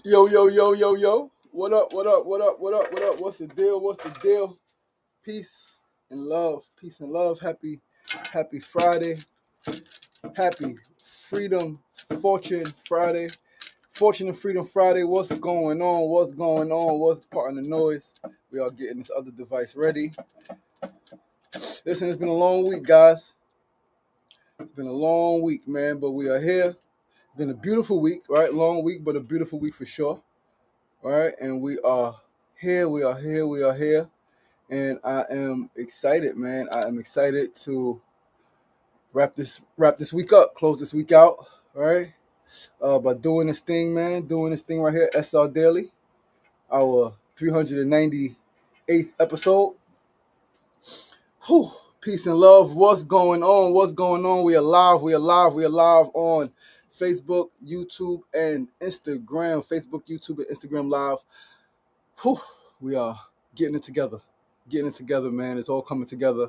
Yo, yo, yo, yo, yo. What up, what up, what up, what up, what up? What's the deal? What's the deal? Peace and love. Peace and love. Happy Friday. Happy Freedom Fortune Friday. Fortune and Freedom Friday. What's going on? What's going on? What's part of the noise? We are getting this other device ready. Listen, it's been a long week, guys. It's been a long week, man, but we are here. It's been a beautiful week, right? Long week, but a beautiful week for sure. All right, and we are here. We are here. We are here, and I am excited, man. I am excited to wrap this week up, close this week out. All right, by doing this thing, man, doing this thing right here, SR Daily, our 398th episode. Whew, peace and love. What's going on? What's going on? We are live. We are live. We are live on Facebook, YouTube, and Instagram. Facebook, YouTube, and Instagram live. Whew, we are getting it together, man. It's all coming together.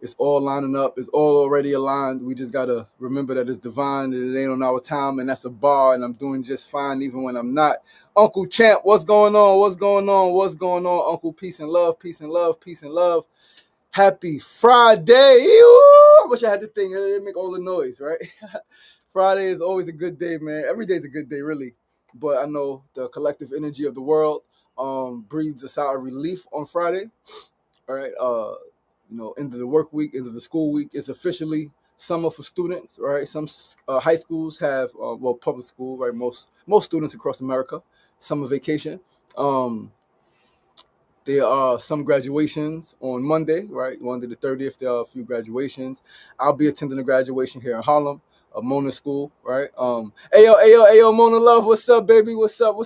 It's all lining up. It's all already aligned. We just got to remember that it's divine, and it ain't on our time, and that's a bar, and I'm doing just fine even when I'm not. Uncle Champ, what's going on? What's going on? What's going on? Uncle, peace and love, peace and love, peace and love. Happy Friday. Ooh, I wish I had the thing. It didn't make all the noise, right? Friday is always a good day, man. Every day is a good day, really. But I know the collective energy of the world breathes a sigh of relief on Friday. All right. Into the work week, into the school week. It's officially summer for students, right? Some high schools have, public school, right? Most students across America, summer vacation. There are some graduations on Monday, right? Monday the 30th, there are a few graduations. I'll be attending a graduation here in Harlem, a Mona school, right? Ayo, Mona Love, what's up, baby? What's up?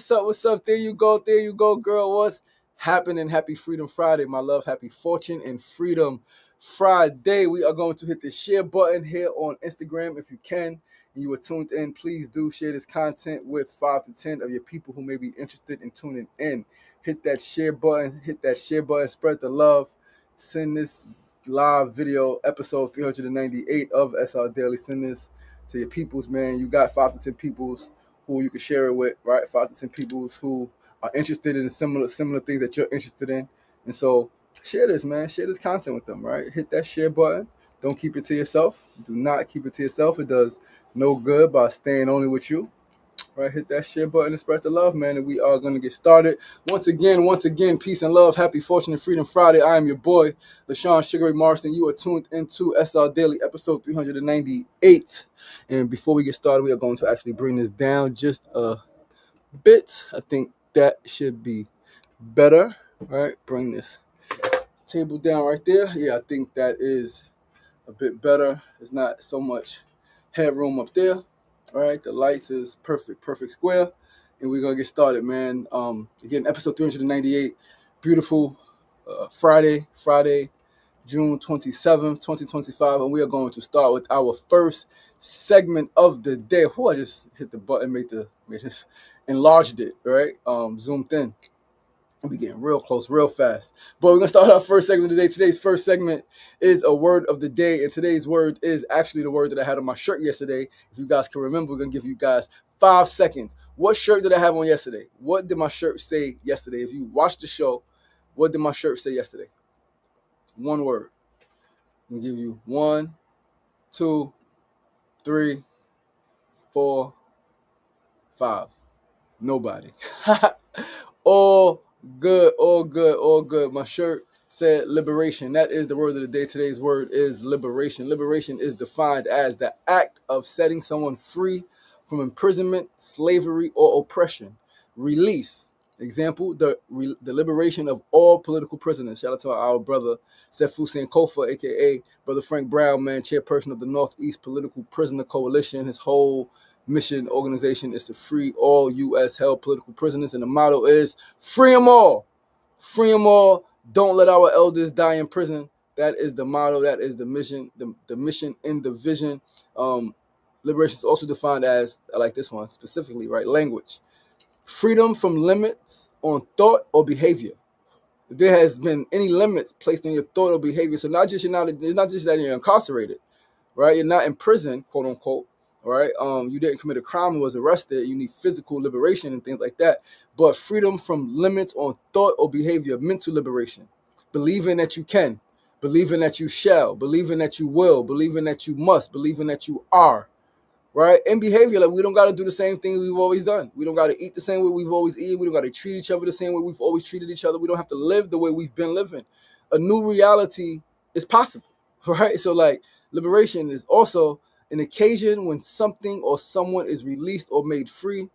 There you go, girl. What's happening? Happy Freedom Friday, my love. Happy Fortune and Freedom Friday. We are going to hit the share button here on Instagram if you can. And you are tuned in, please do share this content with 5 to 10 of your people who may be interested in tuning in. Hit that share button, spread the love. Send this live video, episode 398 of SR Daily. Send this to your peoples, man. You got 5 to 10 peoples who you can share it with, right? 5 to 10 peoples who are interested in similar things that you're interested in. And so share this, man. Share this content with them, right? Hit that share button. Don't keep it to yourself. Do not keep it to yourself. It does no good by staying only with you. Right, hit that share button and spread the love, man. And we are going to get started. Once again, peace and love. Happy Fortune and Freedom Friday. I am your boy, LaShawn Sugar Ray Marston. You are tuned into SR Daily, episode 398. And before we get started, we are going to actually bring this down just a bit. I think that should be better. All right, bring this table down right there. Yeah, I think that is a bit better. There's not so much headroom up there. All right, the lights is perfect square, and we're gonna get started, man. Again, episode 398, beautiful Friday, June 27th, 2025, and we are going to start with our first segment of the day. I just hit the button, made this, enlarged it, right? Zoomed in. We'll be getting real close, real fast. But we're going to start our first segment of the day. Today's first segment is a word of the day. And today's word is actually the word that I had on my shirt yesterday. If you guys can remember, we're going to give you guys 5 seconds. What shirt did I have on yesterday? What did my shirt say yesterday? If you watched the show, what did my shirt say yesterday? One word. I'm going to give you 1, 2, 3, 4, 5. Nobody. All good. My shirt said liberation. That is the word of the day. Today's word is liberation. Liberation is defined as the act of setting someone free from imprisonment, slavery, or oppression. Release. Example, the liberation of all political prisoners. Shout out to our brother Sefu Sankofa, aka Brother Frank Brown, man, chairperson of the Northeast Political Prisoner Coalition. His whole mission organization is to free all U.S. held political prisoners, and the motto is free them all. Free them all. Don't let our elders die in prison. That is the motto. That is the mission. The mission and the vision. Liberation is also defined as, I like this one specifically, right? Language. Freedom from limits on thought or behavior. If there has been any limits placed on your thought or behavior, so it's not just that you're incarcerated, right? You're not in prison, quote unquote. All right. You didn't commit a crime and was arrested. You need physical liberation and things like that. But freedom from limits on thought or behavior, mental liberation, believing that you can, believing that you shall, believing that you will, believing that you must, believing that you are. Right? In behavior, like we don't got to do the same thing we've always done. We don't got to eat the same way we've always eaten. We don't got to treat each other the same way we've always treated each other. We don't have to live the way we've been living. A new reality is possible, right? So, like, liberation is also an occasion when something or someone is released or made free.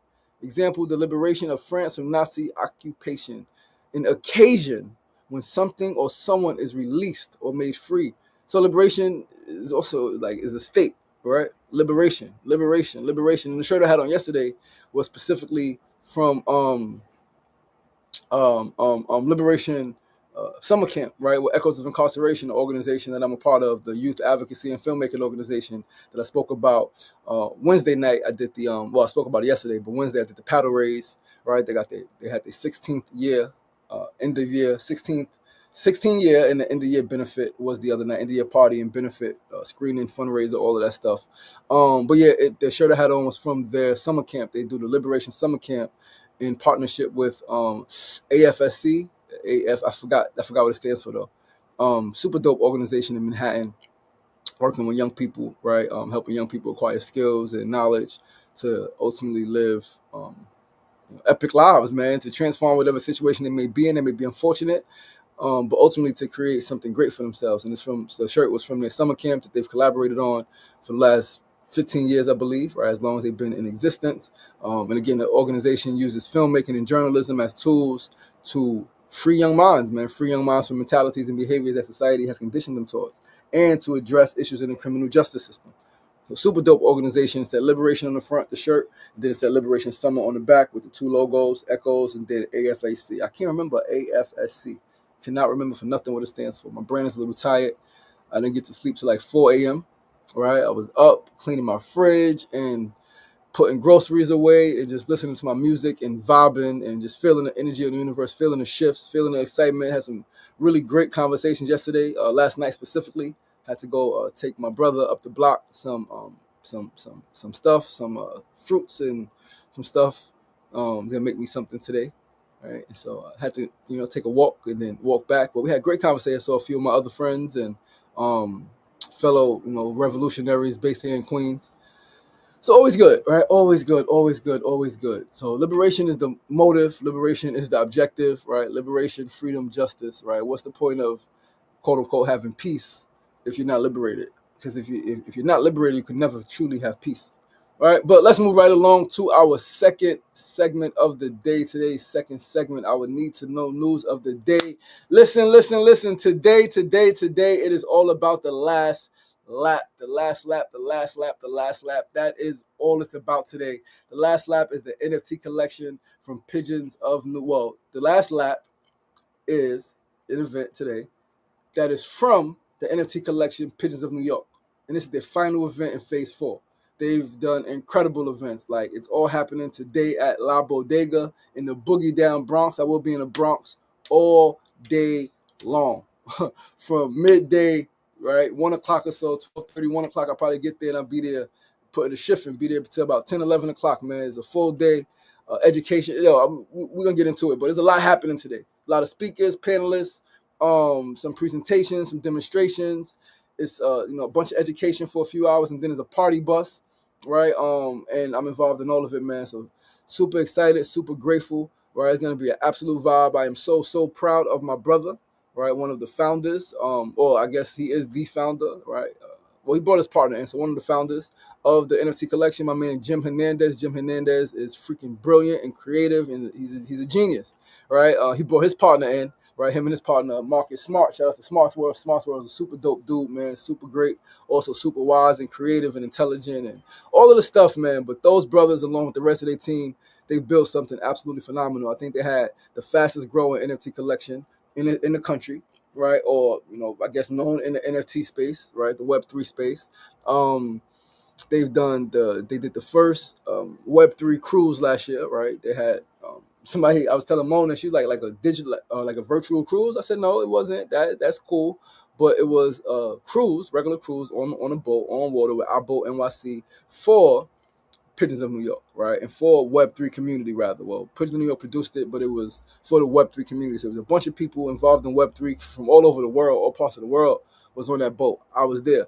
Example, the liberation of France from Nazi occupation. An occasion when something or someone is released or made free. So liberation is also like is a state, right? Liberation. And the shirt I had on yesterday was specifically from Liberation Summer Camp, right? With Echoes of Incarceration, the organization that I'm a part of, the youth advocacy and filmmaking organization that I spoke about Wednesday night. I did the I spoke about it yesterday, but Wednesday I did the paddle raise, right? They had their 16th year, end of year, 16 year, and the end of year benefit was the other night, end of year party and benefit screening, fundraiser, all of that stuff. But yeah, the shirt I had on was from their summer camp. They do the Liberation Summer Camp in partnership with AFSC. I forgot what it stands for though. Super dope organization in Manhattan, working with young people, right? Helping young people acquire skills and knowledge to ultimately live epic lives, man, to transform whatever situation they may be in. They may be unfortunate, but ultimately to create something great for themselves. And the shirt was from their summer camp that they've collaborated on for the last 15 years, I believe, right, as long as they've been in existence. And again, the organization uses filmmaking and journalism as tools to free young minds, man, free young minds from mentalities and behaviors that society has conditioned them towards, and to address issues in the criminal justice system. So super dope organization. It's that Liberation on the front, the shirt, and then it's that Liberation Summer on the back with the two logos, Echoes, and then AFAC. I can't remember AFSC. Cannot remember for nothing what it stands for. My brain is a little tired. I didn't get to sleep till like 4 a.m. Right? I was up cleaning my fridge and putting groceries away and just listening to my music and vibing and just feeling the energy of the universe, feeling the shifts, feeling the excitement. Had some really great conversations yesterday. Last night specifically, had to go take my brother up the block some stuff, some fruits and some stuff. Gonna make me something today. Right, and so I had to, take a walk and then walk back. But we had great conversations. So a few of my other friends and fellow, revolutionaries based here in Queens. So always good, right? Always good, always good, always good. So liberation is the motive. Liberation is the objective, right? Liberation, freedom, justice, right? What's the point of quote unquote having peace if you're not liberated? Because if you're not liberated, you could never truly have peace. All right, but let's move right along to our second segment of the day. Today's second segment, our need to know news of the day. Listen. Today, it is all about the last lap. That is all it's about today. The last lap is the NFT collection from Pigeons of New World. The last lap is an event today that is from the NFT collection Pigeons of New York. And this is their final event in phase 4. They've done incredible events. Like, it's all happening today at La Bodega in the Boogie Down Bronx. I will be in the Bronx all day long. From midday, right, 1 o'clock or so, 12:30, 1 o'clock, I'll probably get there and I'll be there, put the shift and be there until about 10, 11 o'clock, man. It's a full day education. We're going to get into it, but there's a lot happening today. A lot of speakers, panelists, some presentations, some demonstrations. It's a bunch of education for a few hours, and then there's a party bus, right? And I'm involved in all of it, man. So super excited, super grateful, right? It's gonna be an absolute vibe. I am so proud of my brother, right? One of the founders, or I guess he is the founder, right? Well, he brought his partner in, so one of the founders of the NFT collection, my man Jim Hernandez. Jim Hernandez is freaking brilliant and creative, and he's a genius, right? He brought his partner in. Right, him and his partner, Marcus Smart. Shout out to Smart's World. Smart's World is a super dope dude, man. Super great. Also super wise and creative and intelligent and all of the stuff, man. But those brothers, along with the rest of their team, they've built something absolutely phenomenal. I think they had the fastest growing NFT collection in the country, right? Or, I guess known in the NFT space, right? The Web3 space. They did the first Web3 cruise last year, right? They had somebody, I was telling Mona, she's like a digital, like a virtual cruise. I said, no, it wasn't. That's cool. but it was a cruise, regular cruise on a boat on water with our boat NYC for Pigeons of New York, right? And for Web3 community, rather. Well, Pigeons of New York produced it, but it was for the Web3 community. So it was a bunch of people involved in Web3 from all over the world, all parts of the world was on that boat. I was there.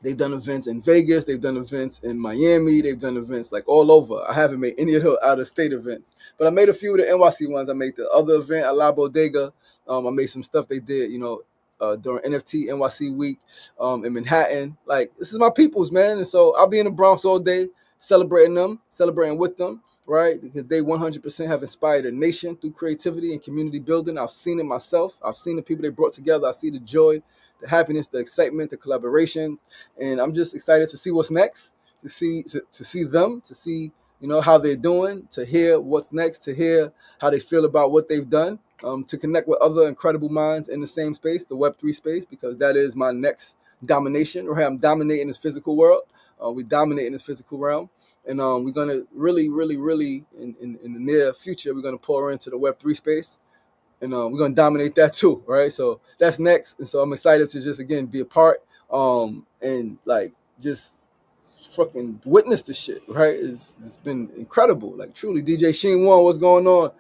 They've done events in Vegas. They've done events in Miami. They've done events like all over. I haven't made any of the out-of-state events, but I made a few of the NYC ones. I made the other event at La Bodega. I made some stuff they did, during NFT NYC week in Manhattan. Like, this is my peoples, man. And so I'll be in the Bronx all day celebrating them, celebrating with them, right? Because they 100% have inspired a nation through creativity and community building. I've seen it myself. I've seen the people they brought together. I see the joy, the happiness, the excitement, the collaboration, and I'm just excited to see what's next, to see them, to see how they're doing, to hear what's next, to hear how they feel about what they've done, to connect with other incredible minds in the same space, the Web3 space, because that is my next domination. Right, I'm dominating this physical world. We dominate in this physical realm, and we're gonna really, really, really in the near future, we're gonna pour into the Web3 space, and we're gonna dominate that too, right? So that's next, and so I'm excited to just again be a part, and like just fucking witness the shit, right? It's been incredible, like truly. DJ Sheen One, what's going on?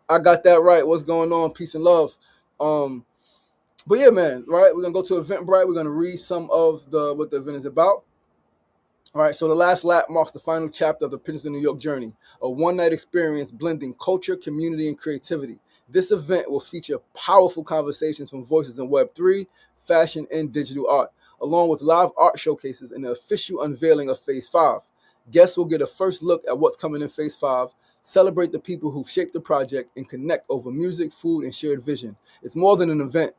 I got that right. What's going on? Peace and love. But yeah, man, right? We're gonna go to Eventbrite. We're gonna read some of what the event is about. All right, so the last lap marks the final chapter of the Pigeons of New York journey, a one-night experience blending culture, community, and creativity. This event will feature powerful conversations from voices in Web3, fashion, and digital art, along with live art showcases and the official unveiling of Phase 5. Guests will get a first look at what's coming in Phase 5, celebrate the people who've shaped the project, and connect over music, food, and shared vision. It's more than an event.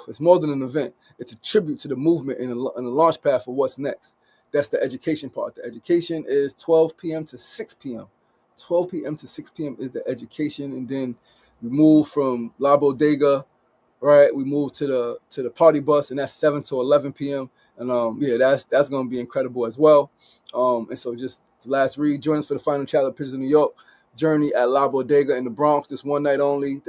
It's more than an event. It's a tribute to the movement and a launch pad for what's next. That's the education part. The education is 12 p.m. to 6 p.m. 12 p.m. to 6 p.m. is the education, and then we move from La Bodega, right? We move to the party bus, and that's 7 to 11 p.m. And that's gonna be incredible as well. And so just the last read, join us for the final chapter of Pigeons of New York journey at La Bodega in the Bronx. This one night only.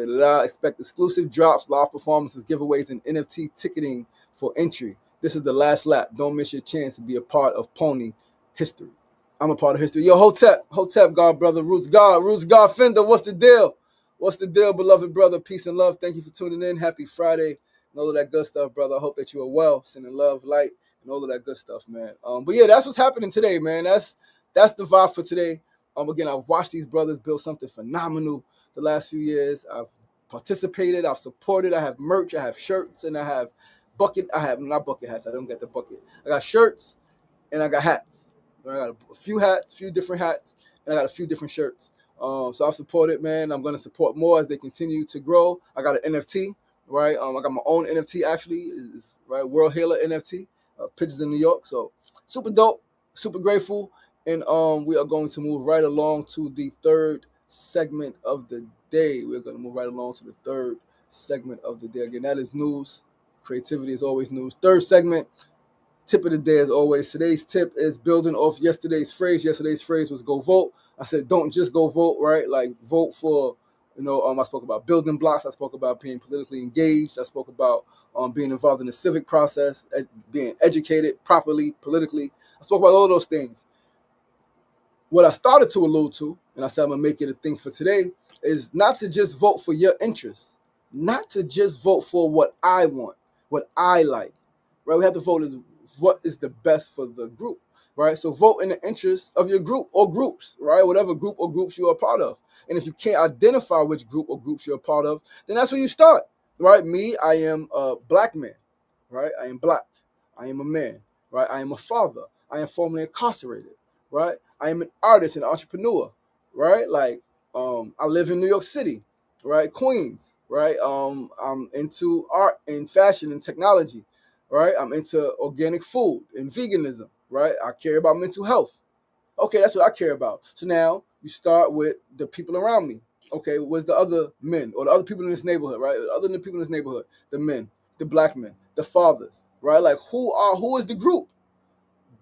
Expect exclusive drops, live performances, giveaways, and NFT ticketing for entry. This is the last lap. Don't miss your chance to be a part of Pony history. I'm a part of history. Yo, Hotep, God, brother, Roots God, Fender, what's the deal? What's the deal, beloved brother? Peace and love. Thank you for tuning in. Happy Friday and all of that good stuff, brother. I hope that you are well, sending love, light, and all of that good stuff, man. But yeah, that's what's happening today, man. That's the vibe for today. Again, I've watched these brothers build something phenomenal the last few years. I've participated, I've supported, I have merch, I have shirts, and I have not bucket hats. I don't get the bucket. I got shirts and I got hats. I got a few hats, few different hats, and I got a few different shirts. So I've supported, man. I'm gonna support more as they continue to grow. I got an NFT, right? I got my own NFT actually, right? World Healer NFT, Pigeons in New York. So super dope, super grateful, and we are going to move right along to the third segment of the day. We're gonna move right along to the third segment of the day. Again, that is news. Creativity is always news. Third segment, tip of the day as always. Today's tip is building off yesterday's phrase. Yesterday's phrase was go vote. I said don't just go vote, right? Like vote for, I spoke about building blocks. I spoke about being politically engaged. I spoke about being involved in the civic process, being educated properly, politically. I spoke about all those things. What I started to allude to, and I said I'm going to make it a thing for today, is not to just vote for your interests, not to just vote for what I want, what I like, right? We have to vote as what is the best for the group, right? So vote in the interest of your group or groups, right? Whatever group or groups you are a part of. And if you can't identify which group or groups you're a part of, then that's where you start, right? Me, I am a black man, right? I am black. I am a man, right? I am a father. I am formerly incarcerated, right? I am an artist and entrepreneur, right? Like, I live in New York City, right? Queens, right? I'm into art and fashion and technology, right? I'm into organic food and veganism, right? I care about mental health. Okay, that's what I care about. So now you start with the people around me. Okay, where's the other men or the other people in this neighborhood, right? Other than the people in this neighborhood, the men, the black men, the fathers, right? Like who is the group?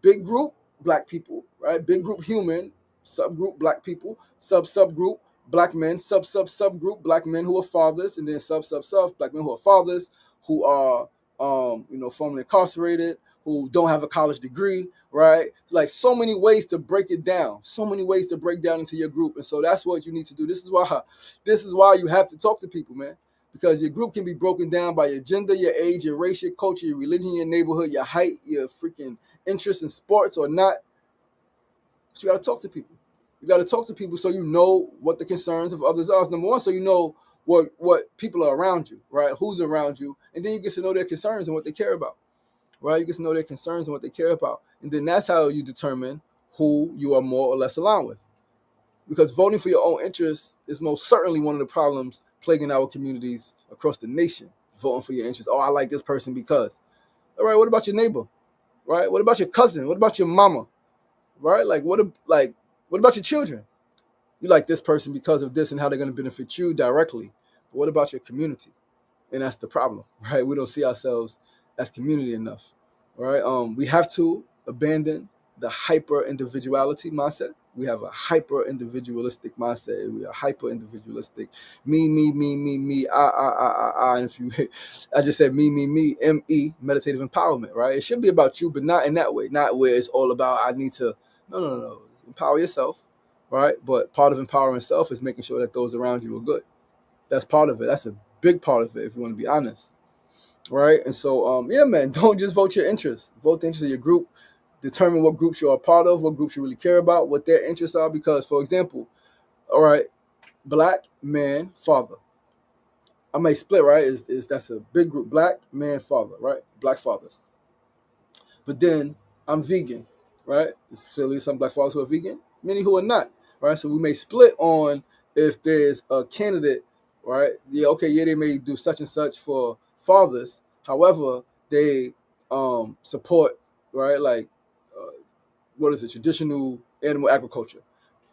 Big group, black people, right? Big group human, subgroup black people, subgroup black men, subgroup black men who are fathers, and then sub black men who are fathers, who are formerly incarcerated, who don't have a college degree, right? Like so many ways to break it down, so many ways to break down into your group. And so that's what you need to do. This is why you have to talk to people, man. Because your group can be broken down by your gender, your age, your race, your culture, your religion, your neighborhood, your height, your freaking interest in sports or not. But you got to talk to people. You got to talk to people so you know what the concerns of others are. Number one, so you know what people are around you, right? Who's around you, and then you get to know their concerns and what they care about, right? You get to know their concerns and what they care about, and then that's how you determine who you are more or less aligned with. Because voting for your own interests is most certainly one of the problems plaguing our communities across the nation. Voting for your interests. Oh, I like this person because. All right, what about your neighbor? Right? What about your cousin? What about your mama? Right? What about your children? You like this person because of this and how they're going to benefit you directly. But what about your community? And that's the problem, right? We don't see ourselves as community enough, right? We have to abandon the hyper individuality mindset. We have a hyper individualistic mindset. We are hyper individualistic. Me. I. And if you, I just said me. Me. Meditative empowerment, right? It should be about you, but not in that way. Not where it's all about I need to. No. Empower yourself, right? But part of empowering self is making sure that those around you are good. That's part of it. That's a big part of it, if you want to be honest, right? And so, yeah, man, don't just vote your interests. Vote the interests of your group. Determine what groups you're a part of, what groups you really care about, what their interests are. Because, for example, all right, black man, father. I may split, right? Is that's a big group. Black man, father, right? Black fathers. But then I'm vegan, right? There's clearly some black fathers who are vegan, many who are not, right? So we may split on if there's a candidate, right? Yeah, okay, yeah, they may do such and such for fathers. However, they support, right? Like, what is it? Traditional animal agriculture,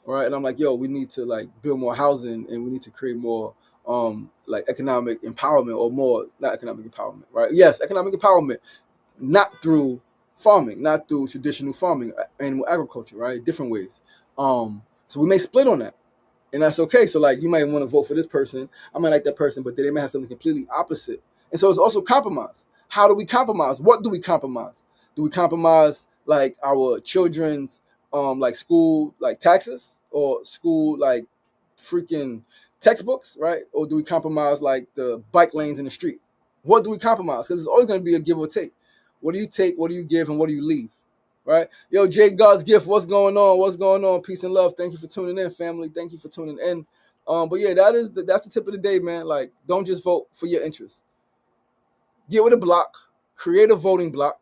right? And I'm like, yo, we need to like build more housing and we need to create more like economic empowerment or more not economic empowerment, right? Yes, economic empowerment, not through farming, not through traditional farming, animal agriculture, right? Different ways. So we may split on that, and that's okay. So like, you might want to vote for this person, I might like that person, but then they may have something completely opposite. And so it's also compromise. How do we compromise? What do we compromise? Do we compromise like our children's like school like taxes or school like freaking textbooks, right? Or do we compromise like the bike lanes in the street? What do we compromise? Because it's always going to be a give or take. What do you take? What do you give? And what do you leave? Right? Yo, Jay God's gift. What's going on? What's going on? Peace and love. Thank you for tuning in, family. Thank you for tuning in. But yeah, that's the tip of the day, man. Like, don't just vote for your interests. Get with a block, create a voting block,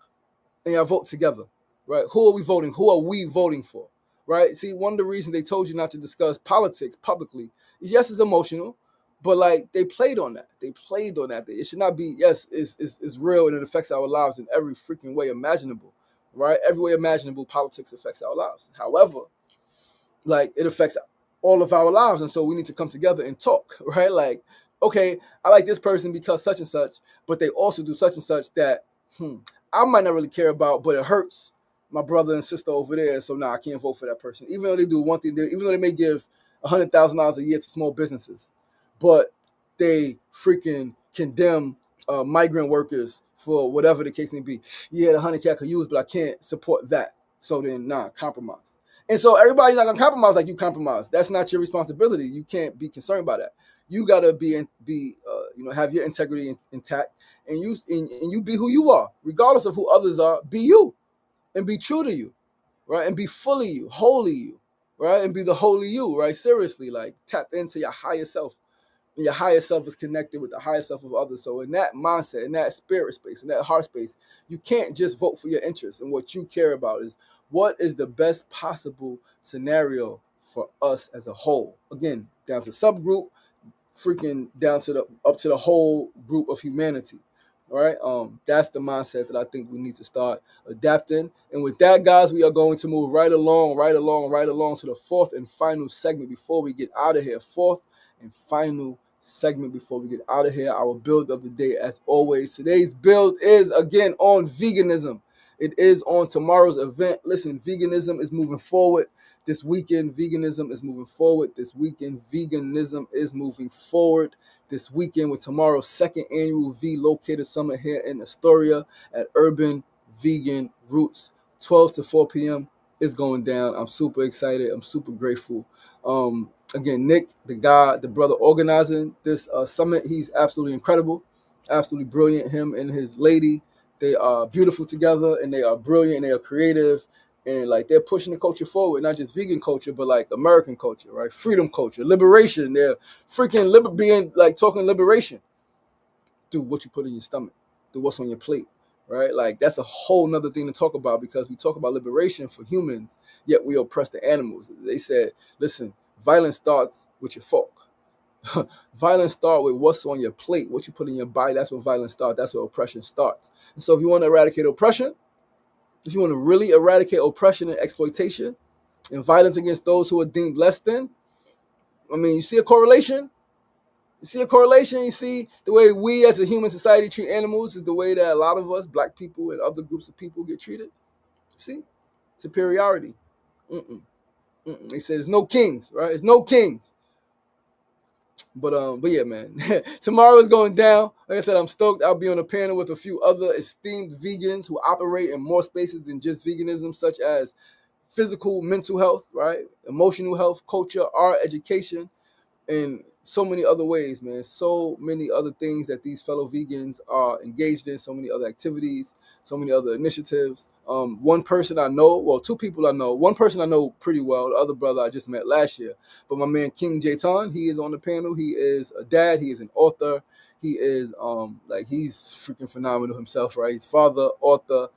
and y'all vote together. Right? Who are we voting? Who are we voting for? Right? See, one of the reasons they told you not to discuss politics publicly is yes, it's emotional, but like they played on that. They played on that. It should not be, yes, it's real and it affects our lives in every freaking way imaginable. Right? Every way imaginable, politics affects our lives. However, like it affects all of our lives. And so we need to come together and talk, right? Like, okay, I like this person because such and such, but they also do such and such that I might not really care about, but it hurts my brother and sister over there. So now I can't vote for that person. Even though they do one thing, even though they may give $100,000 a year to small businesses, but they freaking condemn migrant workers for whatever the case may be. Yeah, the 100K I could use, but I can't support that. So then, compromise. And so everybody's not gonna compromise like you compromise. That's not your responsibility. You can't be concerned about that. You gotta have your integrity intact, and you be who you are, regardless of who others are. Be you, and be true to you, right? And be fully you, wholly you, right? And be the holy you, right? Seriously, like tap into your higher self. And your higher self is connected with the higher self of others. So in that mindset, in that spirit space, in that heart space, you can't just vote for your interests. And what you care about is what is the best possible scenario for us as a whole. Again, down to subgroup, freaking down to the whole group of humanity. All right. That's the mindset that I think we need to start adapting. And with that, guys, we are going to move right along to the fourth and final segment before we get out of here. Fourth and final segment before we get out of here. Our build of the day, as always. Today's build is again on veganism. It is on tomorrow's event. Listen, veganism is moving forward this weekend. Veganism is moving forward this weekend. Veganism is moving forward this weekend with tomorrow's second annual V Locator Summit here in Astoria at Urban Vegan Roots. 12 to 4 p.m. is going down. I'm super excited. I'm super grateful. Again, Nick, the brother organizing this summit, he's absolutely incredible, absolutely brilliant. Him and his lady, they are beautiful together, and they are brilliant, and they are creative, and like they're pushing the culture forward, not just vegan culture, but like American culture, right? Freedom culture, liberation. They're freaking being like talking liberation through what you put in your stomach, through what's on your plate, right? Like that's a whole nother thing to talk about, because we talk about liberation for humans, yet we oppress the animals. They said, listen, violence starts with your fork. Violence starts with what's on your plate, what you put in your body. That's where violence starts. That's where oppression starts. And so if you want to eradicate oppression, if you want to really eradicate oppression and exploitation and violence against those who are deemed less than, I mean, you see a correlation? You see a correlation? You see the way we as a human society treat animals is the way that a lot of us, black people and other groups of people, get treated. See? Superiority. They say there's no kings, right? There's no kings. But yeah, man. Tomorrow is going down. Like I said, I'm stoked. I'll be on a panel with a few other esteemed vegans who operate in more spaces than just veganism, such as physical, mental health, right? Emotional health, culture, art, education, and so many other ways, man. So many other things that these fellow vegans are engaged in, so many other activities, so many other initiatives. One person I know, well, two people I know. One person I know pretty well, the other brother I just met last year. But my man King Jayton, he is on the panel. He is a dad. He is an author. He is he's freaking phenomenal himself, right? He's father, author,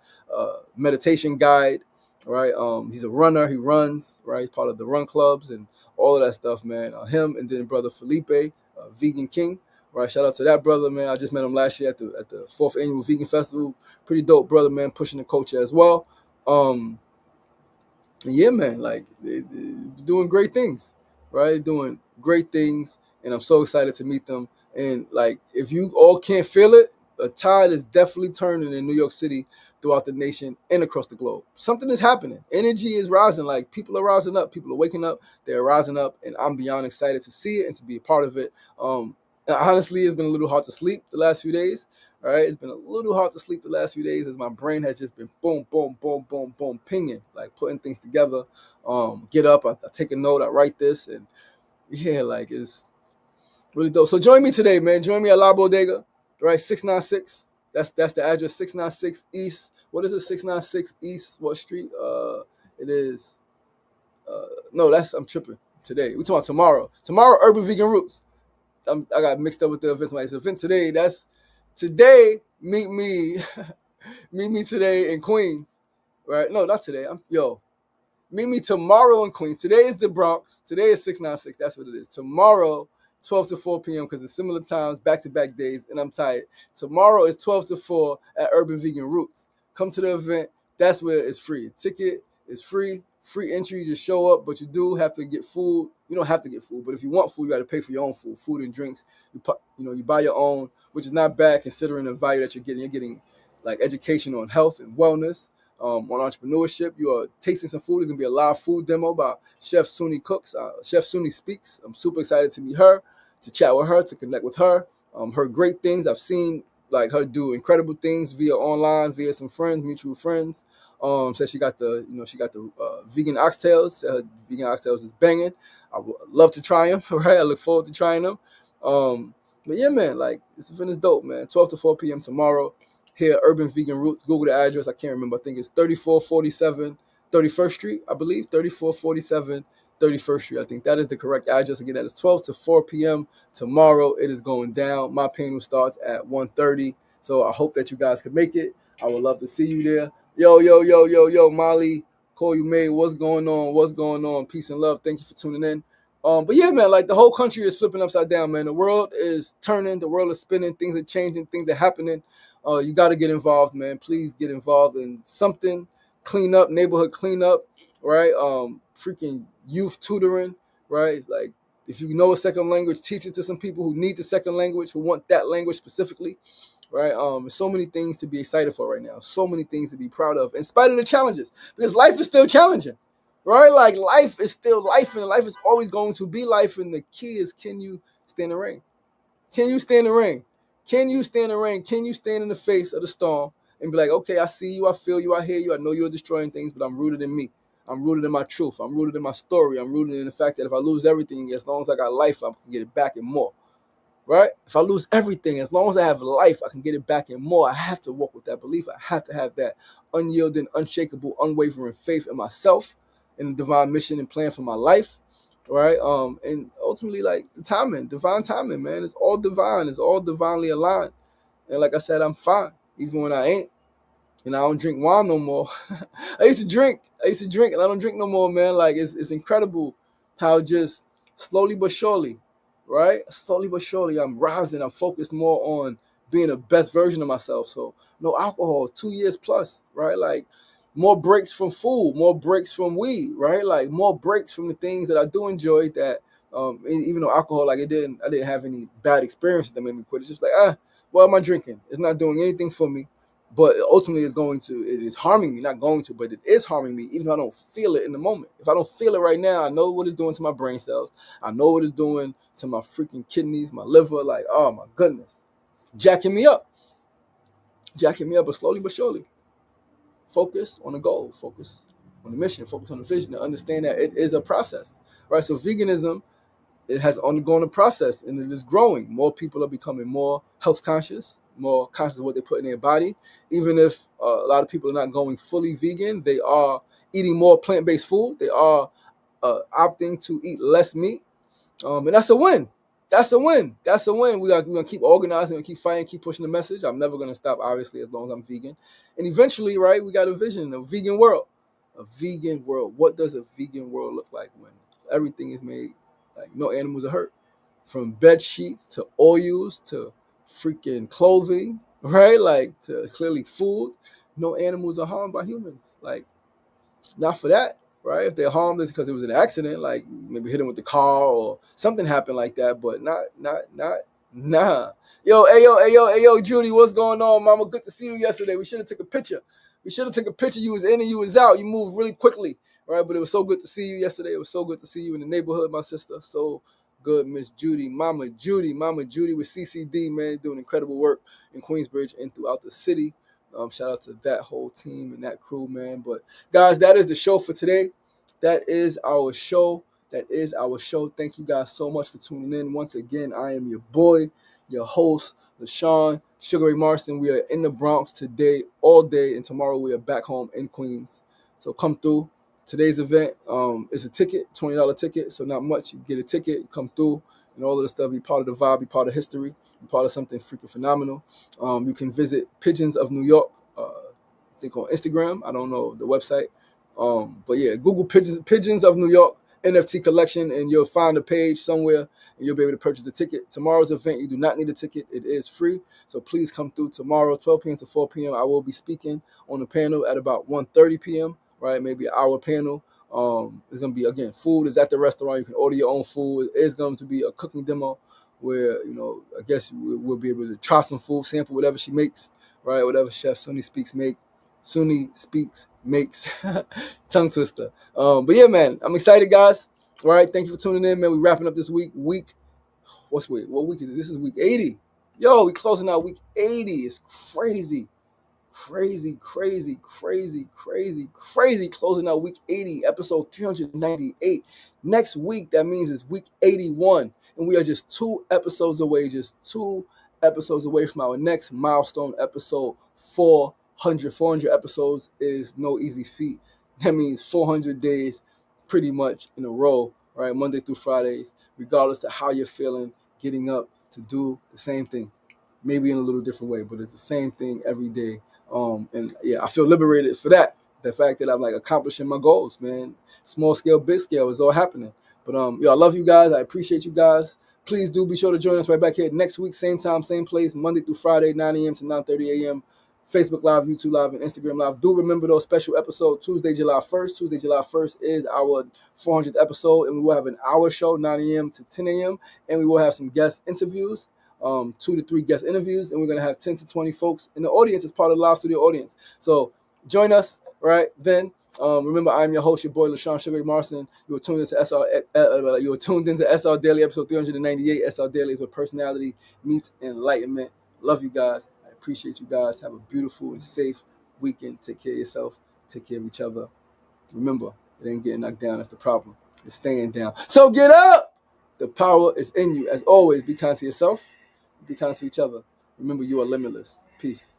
meditation guide, right? He's a runner. He runs, right? He's part of the run clubs and all of that stuff, man. Him and then brother Felipe, Vegan King, right? Shout out to that brother, man. I just met him last year at the 4th annual Vegan Festival. Pretty dope brother, man, pushing the culture as well. Yeah, man, like they're doing great things, right? Doing great things, and I'm so excited to meet them. And like, if you all can't feel it, a tide is definitely turning in New York City, throughout the nation, and across the globe. Something is happening. Energy is rising. Like people are rising up. People are waking up. They're rising up, and I'm beyond excited to see it and to be a part of it. Honestly, it's been a little hard to sleep the last few days. All right, it's been a little hard to sleep the last few days as my brain has just been boom, boom, boom, boom, boom, pinging, like putting things together. Get up, I take a note, I write this, and yeah, like it's really dope. So join me today, man. Join me at La Bodega, right? 696. That's the address. 696 East. What is it? 696 East. What street? It is. No, I'm tripping. Today. We're talking about tomorrow. Tomorrow, Urban Vegan Roots. I got mixed up with the event. Like, event today. That's today. Meet me. Meet me today in Queens. Right? No, not today. Meet me tomorrow in Queens. Today is the Bronx. Today is 696. That's what it is. Tomorrow, 12 to 4 p.m. because it's similar times, back-to-back days, and I'm tired. Tomorrow is 12 to 4 at Urban Vegan Roots. Come to the event. That's where it's free. Ticket is free. Free entry. You just show up, but you do have to get food. You don't have to get food, but if you want food, you got to pay for your own food. Food and drinks. You buy your own, which is not bad considering the value that you're getting. You're getting like education on health and wellness. On entrepreneurship. You are tasting some food. There's going to be a live food demo by Chef Suni Cooks. Chef Suni Speaks. I'm super excited to meet her, to chat with her, to connect with her. Her great things. I've seen like her do incredible things via online, via some friends, mutual friends. Said she got the vegan oxtails. Said her vegan oxtails is banging. I would love to try them, right? I look forward to trying them. But yeah, man, like this event is dope, man. 12 to 4 p.m. tomorrow. Here, Urban Vegan Roots. Google the address. I can't remember. I think it's 3447 31st Street, I believe. 3447 31st Street. I think that is the correct address. Again, that is 12 to 4 p.m. tomorrow. It is going down. My panel starts at 1:30. So I hope that you guys can make it. I would love to see you there. Yo, Molly, Call You May. What's going on? What's going on? Peace and love. Thank you for tuning in. But yeah, man, like the whole country is flipping upside down, man. The world is turning. The world is spinning. Things are changing. Things are happening. You got to get involved, man. Please get involved in something. Clean up, neighborhood cleanup, right? Freaking youth tutoring, right? Like if you know a second language, teach it to some people who need the second language, who want that language specifically, right? There's so many things to be excited for right now, so many things to be proud of, in spite of the challenges, because life is still challenging, right? Like life is still life, and life is always going to be life. And the key is, can you stand the rain? Can you stand the rain? Can you stand the rain? Can you stand in the face of the storm and be like, okay, I see you, I feel you, I hear you, I know you're destroying things, but I'm rooted in me. I'm rooted in my truth. I'm rooted in my story. I'm rooted in the fact that if I lose everything, as long as I got life, I can get it back and more. Right? If I lose everything, as long as I have life, I can get it back and more. I have to walk with that belief. I have to have that unyielding, unshakable, unwavering faith in myself, in the divine mission and plan for my life. Right? And ultimately, like the timing, divine timing, man. It's all divine. It's all divinely aligned. And like I said, I'm fine, even when I ain't. And I don't drink wine no more. I used to drink, and I don't drink no more, man. Like it's incredible how just slowly but surely, right? Slowly but surely, I'm rising. I'm focused more on being the best version of myself. So no alcohol, 2 years plus, right? Like more breaks from food, more breaks from weed, right? Like more breaks from the things that I do enjoy. That even though alcohol, like I didn't have any bad experiences that made me quit. It's just like, what am I drinking? It's not doing anything for me. But ultimately, it is harming me, not going to, but it is harming me, even though I don't feel it in the moment. If I don't feel it right now, I know what it's doing to my brain cells. I know what it's doing to my freaking kidneys, my liver. Like, oh my goodness, jacking me up. But slowly but surely, focus on the goal, focus on the mission, focus on the vision, and understand that it is a process, right? So veganism, it has undergone a process, and it is growing. More people are becoming more health conscious, more conscious of what they put in their body. Even if a lot of people are not going fully vegan, they are eating more plant-based food. They are opting to eat less meat, and that's a win. That's a win. We're gonna keep organizing and keep fighting, keep pushing the message. I'm never gonna stop, obviously, as long as I'm vegan. And eventually, right, we got a vision, a vegan world. A vegan world. What does a vegan world look like when everything is made like no animals are hurt? From bed sheets to oils to freaking clothing, right? Like to clearly food. No animals are harmed by humans. Like, not for that, right? If they're harmed, it's because it was an accident, like maybe hit them with the car or something happened like that. But nah. Yo, Judy, what's going on, mama? Good to see you yesterday. We should have took a picture. You was in and you was out. You moved really quickly, right? But it was so good to see you yesterday. It was so good to see you in the neighborhood, my sister. So good, Miss Judy, Mama Judy with CCD, man, doing incredible work in Queensbridge and throughout the city. Shout out to that whole team and that crew, man. But guys, that is the show for today. That is our show. Thank you guys so much for tuning in. Once again, I am your boy, your host, LaShawn Sugar Ray Marston. We are in the Bronx today, all day, and tomorrow we are back home in Queens. So come through. Today's event is a ticket, $20 ticket. So not much. You get a ticket, you come through, and all of the stuff. Be part of the vibe, be part of history, be part of something freaking phenomenal. You can visit Pigeons of New York, I think on Instagram. I don't know the website. But yeah, Google Pigeons of New York NFT collection, and you'll find a page somewhere, and you'll be able to purchase the ticket. Tomorrow's event, you do not need a ticket. It is free. So please come through tomorrow, 12 p.m. to 4 p.m. I will be speaking on the panel at about 1:30 p.m., right? Maybe an hour panel. It's going to be, again, food is at the restaurant. You can order your own food. It is going to be a cooking demo where, I guess we'll be able to try some food, sample whatever she makes, right? Whatever Chef Sunny Speaks makes. Tongue twister. But yeah, man, I'm excited, guys. All right, thank you for tuning in, man. We're wrapping up this week. What week is it? This is week 80. Yo, we closing out week 80. It's crazy. Crazy closing out week 80, episode 398. Next week, that means it's week 81. And we are just 2 episodes away, from our next milestone episode, 400. 400 episodes is no easy feat. That means 400 days pretty much in a row, right? Monday through Fridays, regardless of how you're feeling, getting up to do the same thing. Maybe in a little different way, but it's the same thing every day. And yeah, I feel liberated for that. The fact that I'm like accomplishing my goals, man. Small scale, big scale is all happening. But I love you guys. I appreciate you guys. Please do be sure to join us right back here next week, same time, same place, Monday through Friday, 9 a.m. to 9:30 a.m. Facebook Live, YouTube Live, and Instagram Live. Do remember those special episodes, Tuesday, July 1st. Tuesday, July 1st is our 400th episode, and we will have an hour show, 9 a.m. to 10 a.m., and we will have some guest interviews. 2 to 3 guest interviews, and we're going to have 10 to 20 folks in the audience as part of the live studio audience. So join us, right? Then remember, I'm your host, your boy LaShawn Sugar Marson. You were tuned into SR Daily episode 398. SR Daily is where personality meets enlightenment. Love you guys. I appreciate you guys. Have a beautiful and safe weekend. Take care of yourself. Take care of each other. Remember, it ain't getting knocked down. That's the problem. It's staying down. So get up. The power is in you. As always, be kind to yourself. Be kind to each other. Remember, you are limitless. Peace.